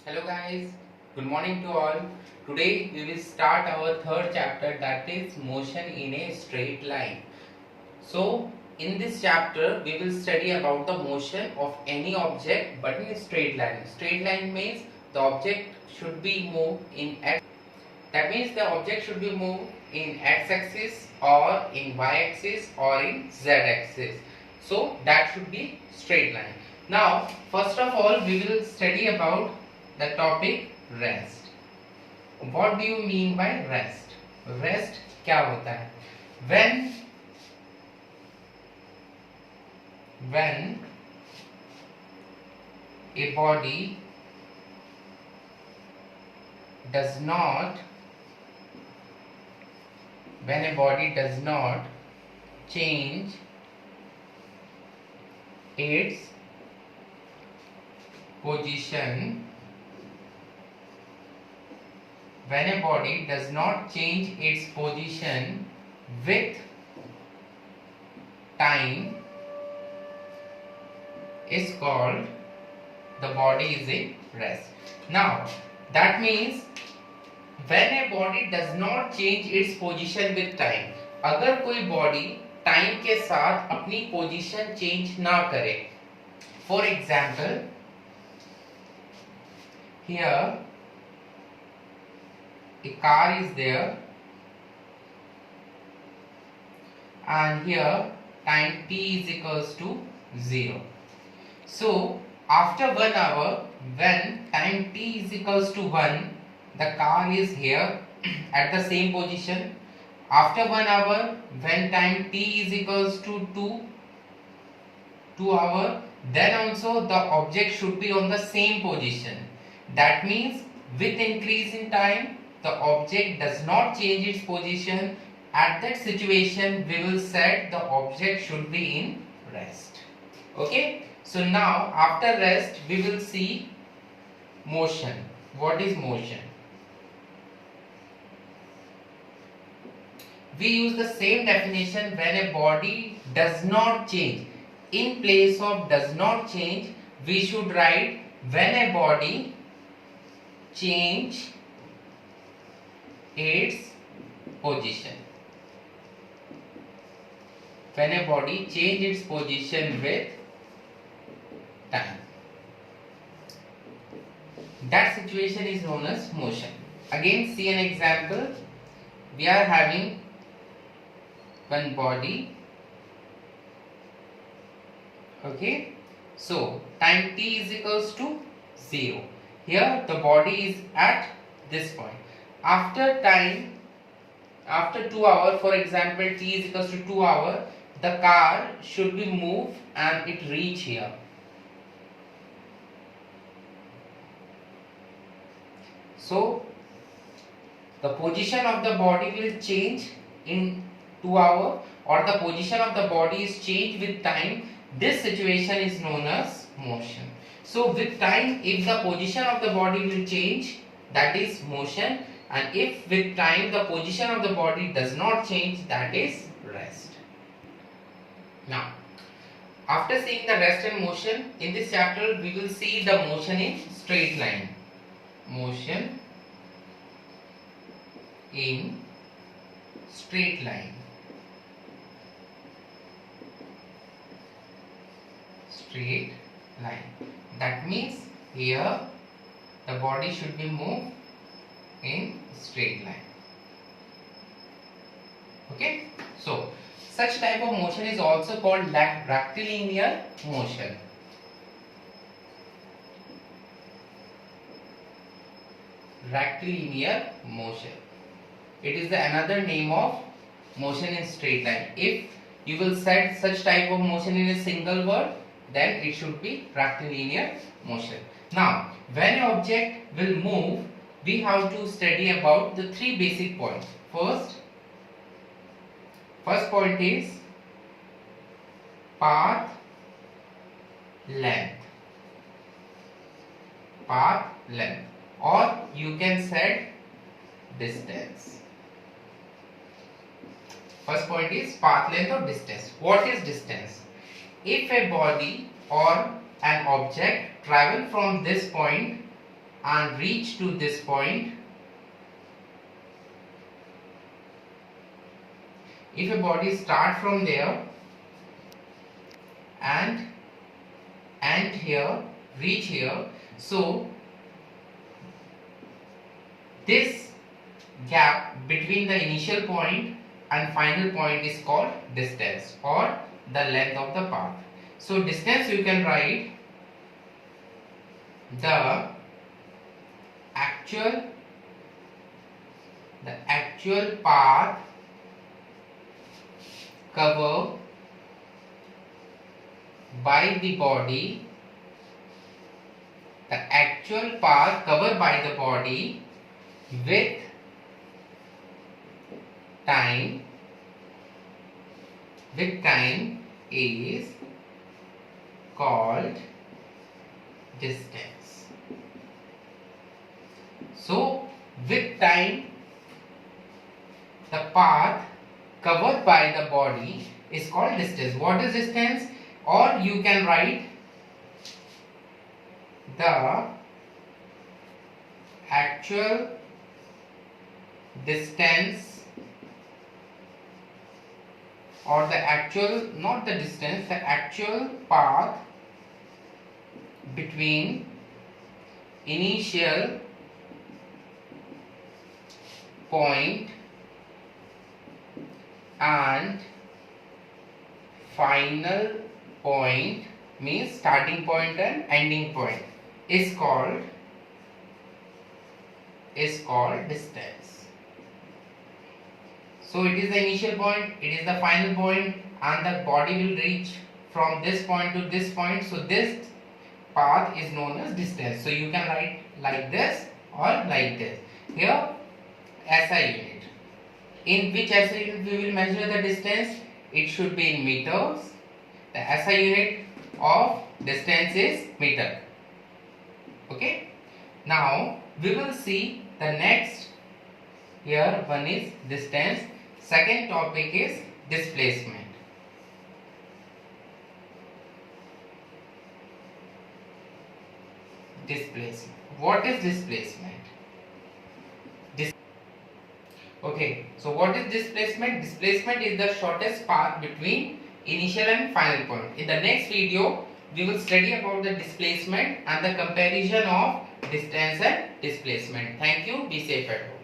Hello guys, good morning to all. Today we will start our third chapter, that is motion in a straight line. So in this chapter we will study about the motion of any object but in a straight line. Straight line means the object should be moved in x. That means the object should be moved in x axis or in y axis or in z axis. So that should be straight line. Now first of all we will study about the topic rest. What do you mean by rest? Rest क्या होता है? When a body does not change its position, when a body does not change its position with time is called the body is in rest. Now that means when a body does not change its position with time, अगर कोई body time के साथ अपनी position change ना करे, for example here a car is there and here time t is equals to 0. So after 1 hour, when time t is equals to 1, the car is here at the same position. After 1 hour, when time t is equals to 2 hour, then also the object should be on the same position. That means with increase in time, the object does not change its position. At that situation, we will set the object should be in rest. Okay. So now after rest, we will see motion. What is motion? We use the same definition when a body does not change. In place of does not change, we should write when a body change its position. When a body change its position with time, that situation is known as motion. Again, see an example. We are having one body. Okay, so time t is equals to 0. Here the body is at this point. After 2 hours, for example, t is equals to 2 hours, the car should be moved and it reach here. So the position of the body will change in 2 hours, or the position of the body is changed with time. This situation is known as motion. So with time, if the position of the body will change, that is motion, and if with time the position of the body does not change, that is rest. Now after seeing the rest and motion, in this chapter we will see the motion in straight line. Motion in straight line. Straight line. That means here the body should be moved in straight line. Okay. So such type of motion is also called rectilinear motion. Rectilinear motion. It is another name of motion in straight line. If you will set such type of motion in a single word, then it should be rectilinear motion. Now, when an object will move, we have to study about the three basic points. First point is path length. Path length, or you can set distance. First point is path length or distance. What is distance? If a body or an object travel from this point and reach to this point. If a body start from there and end here, reach here, so this gap between the initial point and final point is called distance or the length of the path. So distance you can write the actual path covered by the body, the actual path covered by the body with time is called distance. So with time, the path covered by the body is called distance. What is distance? Or you can write the actual distance, or the actual, not the distance, the actual path between initial point and final point, means starting point and ending point, is called distance. So it is the initial point, it is the final point, and the body will reach from this point to this point. So this path is known as distance. So you can write like this or like this. Here SI unit. In which SI unit we will measure the distance? It should be in meters. The SI unit of distance is meter. Okay. Now we will see the next. Here one is distance. Second topic is displacement. Displacement. What is displacement? Okay, so what is displacement? Displacement is the shortest path between initial and final point. In the next video, we will study about the displacement and the comparison of distance and displacement. Thank you. Be safe at home.